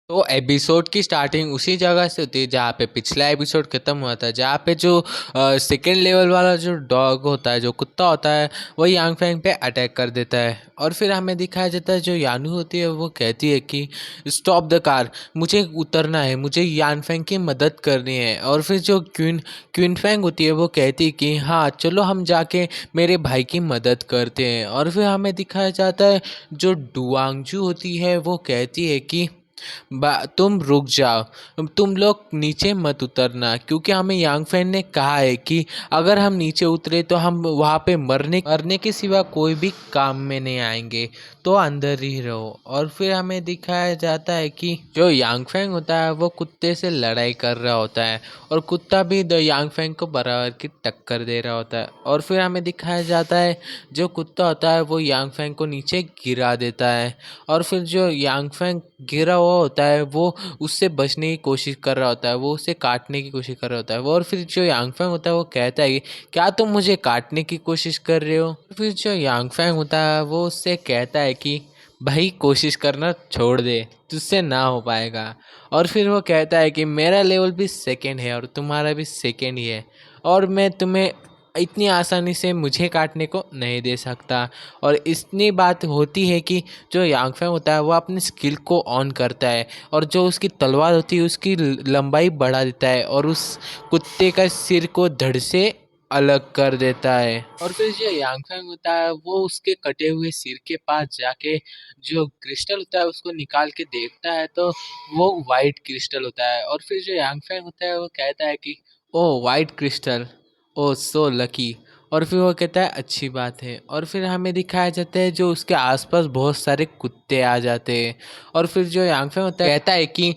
तो एपिसोड की स्टार्टिंग उसी जगह से होती है जहाँ पे पिछला एपिसोड खत्म हुआ था, जहाँ पे जो सेकेंड लेवल वाला जो डॉग होता है, जो कुत्ता होता है, वो यांग फैंग पे अटैक कर देता है। और फिर हमें दिखाया जाता है जो यानू होती है वो कहती है कि स्टॉप द कार, मुझे उतरना है, मुझे यान फैंग की मदद करनी है। और फिर जो क्वीन क्वीन फैंग होती है वो कहती है कि हाँ चलो हम जाके मेरे भाई की मदद करते हैं। और फिर हमें दिखाया जाता है जो डुआंगजू होती है वो कहती है कि तुम रुक जाओ, तुम लोग नीचे मत उतरना, क्योंकि हमें यांग फैन ने कहा है कि अगर हम नीचे उतरे तो हम वहाँ पे मरने के सिवा कोई भी काम में नहीं आएंगे, तो अंदर ही रहो। और फिर हमें दिखाया जाता है कि जो यांग फैंग होता है वो कुत्ते से लड़ाई कर रहा होता है, और कुत्ता भी द यांग फैंग को बराबर की टक्कर दे रहा होता है। और फिर हमें दिखाया जाता है जो कुत्ता होता है वो यांग फैंग को नीचे गिरा देता है। और फिर जो यांग फैंग गिरा हुआ होता है वो उससे बचने की कोशिश कर रहा होता है, वो उसे काटने की कोशिश कर रहा होता है। वो और फिर जो यांग फैंग होता है वो कहता है कि क्या तुम मुझे काटने की कोशिश कर रहे हो। फिर जो यांग फैंग होता है वो उससे कहता है कि भाई कोशिश करना छोड़ दे, तुझसे ना हो पाएगा। और फिर वो कहता है कि मेरा लेवल भी सेकेंड है और तुम्हारा भी सेकेंड ही है, और मैं तुम्हें इतनी आसानी से मुझे काटने को नहीं दे सकता। और इतनी बात होती है कि जो यांग फैंग होता है वो अपनी स्किल को ऑन करता है, और जो उसकी तलवार होती है उसकी लंबाई बढ़ा देता है, और उस कुत्ते का सिर को धड़ से अलग कर देता है। और फिर जो यांग फैंग होता है वो उसके कटे हुए सिर के पास जाके जो क्रिस्टल होता है उसको निकाल के देखता है, तो वो वाइट क्रिस्टल होता है। और फिर जो यांग फैंग होता है वो कहता है कि ओ वाइट क्रिस्टल, ओ सो लकी। और फिर वो कहता है अच्छी बात है। और फिर हमें दिखाया जाता है जो उसके आसपास बहुत सारे कुत्ते आ जाते हैं। और फिर जो यांगफे होता है कहता है कि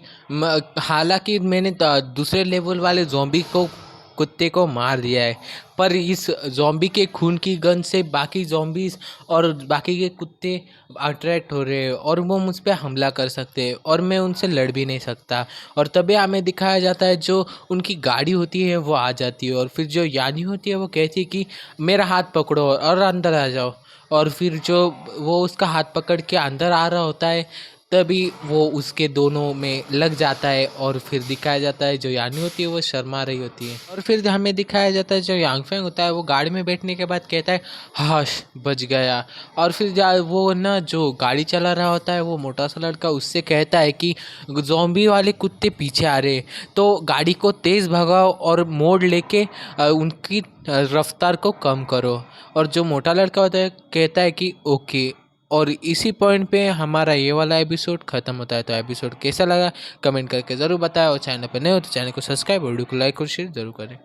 हालांकि मैंने दूसरे लेवल वाले ज़ॉम्बी को कुत्ते को मार दिया है, पर इस ज़ॉम्बी के खून की गंध से बाकी ज़ॉम्बीज़ और बाकी के कुत्ते अट्रैक्ट हो रहे हैं, और वो मुझ पे हमला कर सकते हैं, और मैं उनसे लड़ भी नहीं सकता। और तभी हमें दिखाया जाता है जो उनकी गाड़ी होती है वो आ जाती है। और फिर जो यानी होती है वो कहती है कि मेरा हाथ पकड़ो और अंदर आ जाओ। और फिर जो वो उसका हाथ पकड़ के अंदर आ रहा होता है, तभी वो उसके दोनों में लग जाता है। और फिर दिखाया जाता है जो यानी होती है वो शर्मा रही होती है। और फिर हमें दिखाया जाता है जो यांग फैंग होता है वो गाड़ी में बैठने के बाद कहता है हाश बच गया। और फिर वो ना जो गाड़ी चला रहा होता है वो मोटा सा लड़का उससे कहता है कि ज़ॉम्बी वाले कुत्ते पीछे आ रहे हैं, तो गाड़ी को तेज़ भगाओ और मोड़ लेके उनकी रफ्तार को कम करो। और जो मोटा लड़का होता है कहता है कि ओके। और इसी पॉइंट पे हमारा ये वाला एपिसोड ख़त्म होता है। तो एपिसोड कैसा लगा कमेंट करके ज़रूर बताएं, और चैनल पर नए हो तो चैनल को सब्सक्राइब और वीडियो को लाइक और शेयर ज़रूर करें।